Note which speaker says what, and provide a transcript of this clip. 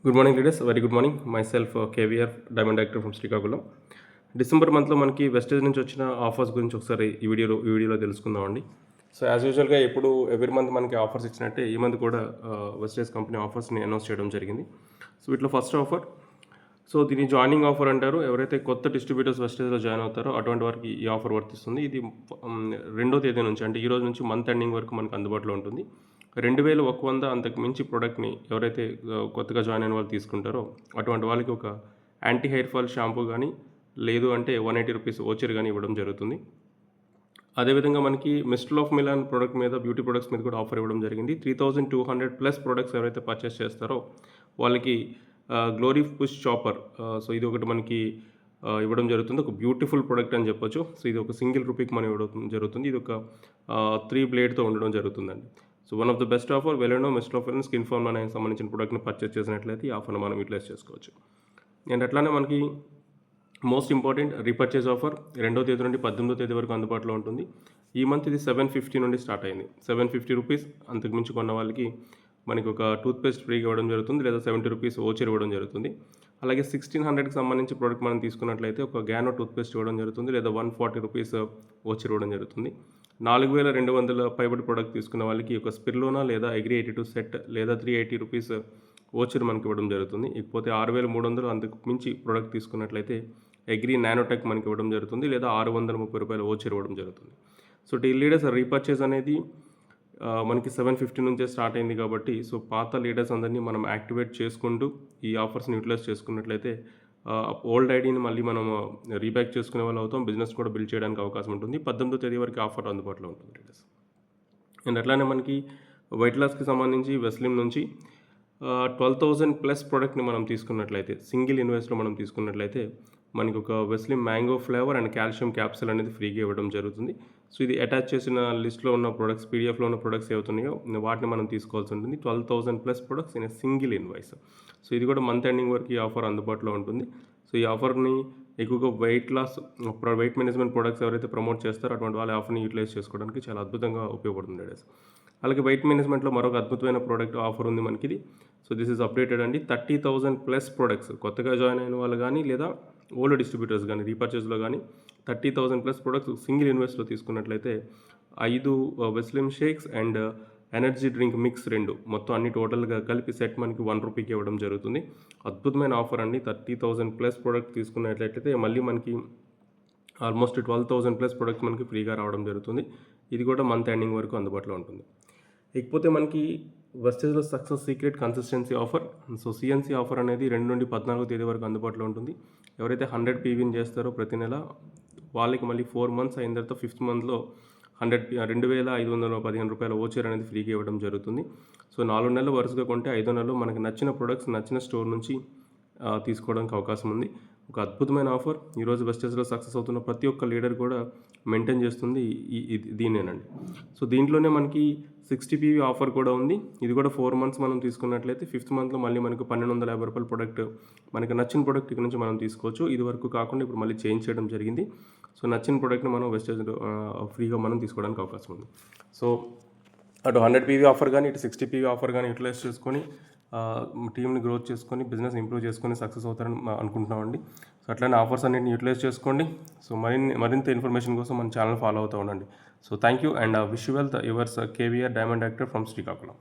Speaker 1: Good morning leaders, very good morning. My self KVR diamond director from Srikakulam. December మంత్లో మనకి wastage నుంచి వచ్చిన offers గురించి ఒకసారి ఈ వీడియోలో తెలుసుకుందామండి. సో యాజ్ యూజువల్గా ఎప్పుడు ఎవ్రీ మంత్ మనకి ఆఫర్స్ ఇచ్చినట్టే ఈ మంత్ కూడా వెస్టేజ్ కంపెనీ ఆఫర్స్ని అనౌన్స్ చేయడం జరిగింది. సో వీటిలో ఫస్ట్ ఆఫర్, సో దీన్ని జాయినింగ్ ఆఫర్ అంటారు. ఎవరైతే కొత్త డిస్ట్రిబ్యూటర్స్ వెస్టేజ్లో జాయిన్ అవుతారో అటువంటి వారికి ఈ ఆఫర్ వర్తిస్తుంది. ఇది 2వ తేదీ నుంచి, అంటే ఈ రోజు నుంచి మంత్ ఎండింగ్ వరకు మనకు అందుబాటులో ఉంటుంది. 2100 అంతకు మించి ప్రోడక్ట్ని ఎవరైతే కొత్తగా జాయిన్ అయిన వాళ్ళు తీసుకుంటారో అటువంటి వాళ్ళకి ఒక యాంటీ హెయిర్ ఫాల్ షాంపూ కానీ, లేదు అంటే 180 రూపీస్ ఓచర్ కానీ ఇవ్వడం జరుగుతుంది. అదేవిధంగా మనకి మిస్టర్ ఆఫ్ మిలాన్ ప్రోడక్ట్ మీద, బ్యూటీ ప్రొడక్ట్స్ మీద కూడా ఆఫర్ ఇవ్వడం జరిగింది. 3200+ ప్రోడక్ట్స్ ఎవరైతే పర్చేస్ చేస్తారో వాళ్ళకి గ్లోరీ పుష్ చాపర్, సో ఇది ఒకటి మనకి ఇవ్వడం జరుగుతుంది. ఒక బ్యూటిఫుల్ ప్రోడక్ట్ అని చెప్పొచ్చు. సో ఇది ఒక సింగిల్ రూపీకి మనం ఇవ్వడం జరుగుతుంది. ఇది ఒక 3 బ్లేడ్తో ఉండడం జరుగుతుందండి. So one of the best offer. వెలెనో మిస్టర్ ఆఫ్ మిలాన్ స్కిన్ ఫార్మ్ అనేది సంబంధించిన ప్రోడక్ట్ని పర్చేస్ చేసినట్లయితే ఈ ఆఫర్ని మనం యూటిలైజ్ చేసుకోవచ్చు. అండ్ అట్లానే మనకి మోస్ట్ ఇంపార్టెంట్ రీపర్చేజ్ ఆఫర్ 2వ తేదీ నుండి 18వ తేదీ వరకు అందుబాటులో ఉంటుంది. ఈ మంత్ ఇది 750 నుండి స్టార్ట్ అయింది. 750 రూపీస్ అంతకు మించి కొన్న వాళ్ళకి మనకి ఒక టూత్పేస్ట్ ఫ్రీగా ఇవ్వడం జరుగుతుంది, లేదా 70 రూపీస్ ఓచర్ ఇవ్వడం జరుగుతుంది. అలాగే 1600కి సంబంధించి ప్రోడక్ట్ మనం తీసుకున్నట్లయితే ఒక గ్యానో టూత్పేస్ట్ ఇవ్వడం జరుగుతుంది, లేదా 140 రూపీస్ ఓచర్ ఇవ్వడం జరుగుతుంది. 4200 పైబడి ప్రోడక్ట్ తీసుకున్న వాళ్ళకి ఒక స్పిర్లోనా లేదా అగ్రి 82 సెట్ లేదా 380 రూపీస్ ఓచర్ మనకి ఇవ్వడం జరుగుతుంది. ఇకపోతే 6300 అంతకు మించి ప్రోడక్ట్ తీసుకున్నట్లయితే అగ్రి నానోటెక్ మనకి ఇవ్వడం జరుగుతుంది, లేదా 630 రూపాయల ఓచర్ ఇవ్వడం జరుగుతుంది. సో లీడర్స్ రీపర్చేజ్ అనేది మనకి 750 నుంచే స్టార్ట్ అయింది కాబట్టి, సో పాత లీడర్స్ అందరినీ మనం యాక్టివేట్ చేసుకుంటూ ఈ ఆఫర్స్ని యూటిలైజ్ చేసుకున్నట్లయితే ఓల్డ్ ఐడీని మళ్ళీ మనం రీబ్యాక్ చేసుకునే వాళ్ళు అవుతాం. బిజినెస్ కూడా బిల్డ్ చేయడానికి అవకాశం ఉంటుంది. 18వ తేదీ వరకు ఆఫర్ అందుబాటులో ఉంటుంది లీడర్స్. అండ్ అట్లానే మనకి వెయిట్ లాస్కి సంబంధించి వెస్లిమ్ నుంచి 12,000+ ప్రోడక్ట్ని మనం తీసుకున్నట్లయితే, సింగిల్ ఇన్వెస్ట్లో మనం తీసుకున్నట్లయితే మనకి ఒక Veslim mango flavour and calcium capsule అనేది ఫ్రీగా ఇవ్వడం జరుగుతుంది. సో ఇది అటాచ్ చేసిన లిస్ట్లో ఉన్న ప్రొడక్ట్స్, పీడిఎఫ్లో ఉన్న ప్రొడక్ట్స్ ఏవుతున్నాయో వాటిని మనం తీసుకోవాల్సి ఉంటుంది. 12,000+ products in single invoice. So ఇది కూడా మంత్ ఎండింగ్ వరకు ఈ ఆఫర్ అందుబాటులో ఉంటుంది. సో ఈ ఆఫర్ని ఎక్కువగా వెయిట్ మేనేజ్మెంట్ ప్రొడక్ట్స్ ఎవరైతే ప్రమోట్ చేస్తారో అటువంటి వాళ్ళ ఆఫర్ని యూటిలైజ్ చేసుకోవడానికి చాలా అద్భుతంగా ఉపయోగపడుతుంది లీడర్స్. అలాగే వెయిట్ మేనేజ్మెంట్లో మరొక అద్భుతమైన ప్రోడక్ట్ ఆఫర్ ఉంది మనకి ఇది. సో దిస్ ఈజ్ అప్డేటెడ్ అండి. 30,000+ ప్రొడక్ట్స్ కొత్తగా జాయిన్ అయిన వాళ్ళు కానీ, లేదా ఓల్డ్ డిస్ట్రిబ్యూటర్స్ కానీ రీపర్చేజ్లో కానీ 30,000+ ప్రొడక్ట్స్ సింగిల్ ఇన్వెస్ట్లో తీసుకున్నట్లయితే 5 Veslim shakes and energy drink mix 2 మొత్తం అన్ని టోటల్గా కలిపి సెట్ మనకి 1 రూపీకి ఇవ్వడం జరుగుతుంది. అద్భుతమైన ఆఫర్ అండి. 30,000+ ప్రోడక్ట్ తీసుకున్నట్లయితే మళ్ళీ మనకి ఆల్మోస్ట్ 12,000+ ప్రోడక్ట్స్ మనకి ఫ్రీగా రావడం జరుగుతుంది. ఇది కూడా మంత్ ఎండింగ్ వరకు అందుబాటులో ఉంటుంది. ఇకపోతే మనకి వెస్టేజ్లో success secret consistency offer. So CNC offer అనేది 2 నుండి 14వ తేదీ వరకు అందుబాటులో ఉంటుంది. ఎవరైతే 100 పీవీని చేస్తారో ప్రతి నెల వాళ్ళకి మళ్ళీ 4 మంత్స్ అయిన తర్వాత 5th మంత్లో 2,515 రూపాయల ఓచర్ అనేది ఫ్రీగా ఇవ్వడం జరుగుతుంది. సో 4 నెలలు వరుసగా కొంటే 5వ నెలలో మనకి నచ్చిన ప్రొడక్ట్స్ నచ్చిన స్టోర్ నుంచి తీసుకోవడానికి అవకాశం ఉంది. ఒక అద్భుతమైన ఆఫర్. ఈరోజు వెస్టేజ్లో సక్సెస్ అవుతున్న ప్రతి ఒక్క లీడర్ కూడా మెయింటైన్ చేస్తుంది దీన్నేనండి. సో దీంట్లోనే మనకి 60 పీవీ ఆఫర్ కూడా ఉంది. ఇది కూడా 4 మంత్స్ మనం తీసుకున్నట్లయితే 5th మంత్లో మళ్ళీ మనకు 1,250 రూపాయల ప్రొడక్ట్, మనకి నచ్చిన ప్రొడక్ట్ ఇక్కడ నుంచి మనం తీసుకోవచ్చు. ఇది వరకు కాకుండా ఇప్పుడు మళ్ళీ చేంజ్ చేయడం జరిగింది. సో నచ్చిన ప్రొడక్ట్ని మనం వెస్టేజ్లో ఫ్రీగా మనం తీసుకోవడానికి అవకాశం ఉంది. సో అటు 100 పీవీ ఆఫర్ కానీ, ఇటు 60 పీవీ ఆఫర్ కానీ యూటిలైజ్ చేసుకొని టీమ్ని గ్రోత్ చేసుకొని బిజినెస్ ఇంప్రూవ్ చేసుకొని సక్సెస్ అవుతారని అనుకుంటున్నామండి. సో అట్లానే ఆఫర్స్ అన్నింటిని యూటిలైజ్ చేసుకోండి. సో మరింత ఇన్ఫర్మేషన్ కోసం మన ఛానల్ ఫాలో అవుతూ ఉండండి. So thank you and wish you well. Yours KVR diamond director from Srikakulam.